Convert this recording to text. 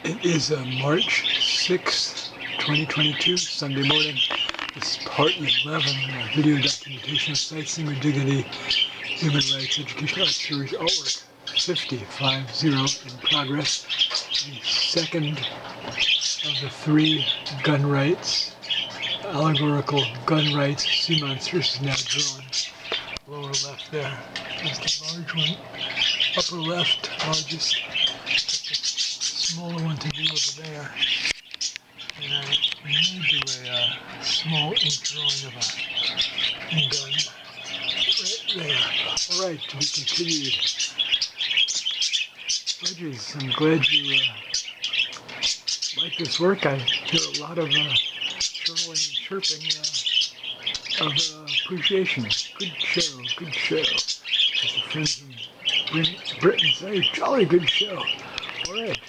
It is March 6th, 2022, Sunday morning. This is part 11 of video documentation of sightseeing with dignity, human rights, education, art series, artwork 50 in progress. The second of the three gun rights, allegorical gun rights, sea monsters is now drawn. Lower left there is the large one. Upper left, largest. Smaller one to do over there. And I may do a small ink drawing of a gun right there. Alright, to be continued. Judges, I'm glad you like this work. I hear a lot of chortling and chirping of appreciation. Good show, good show. As the friends in Britain say, jolly good show. Alright.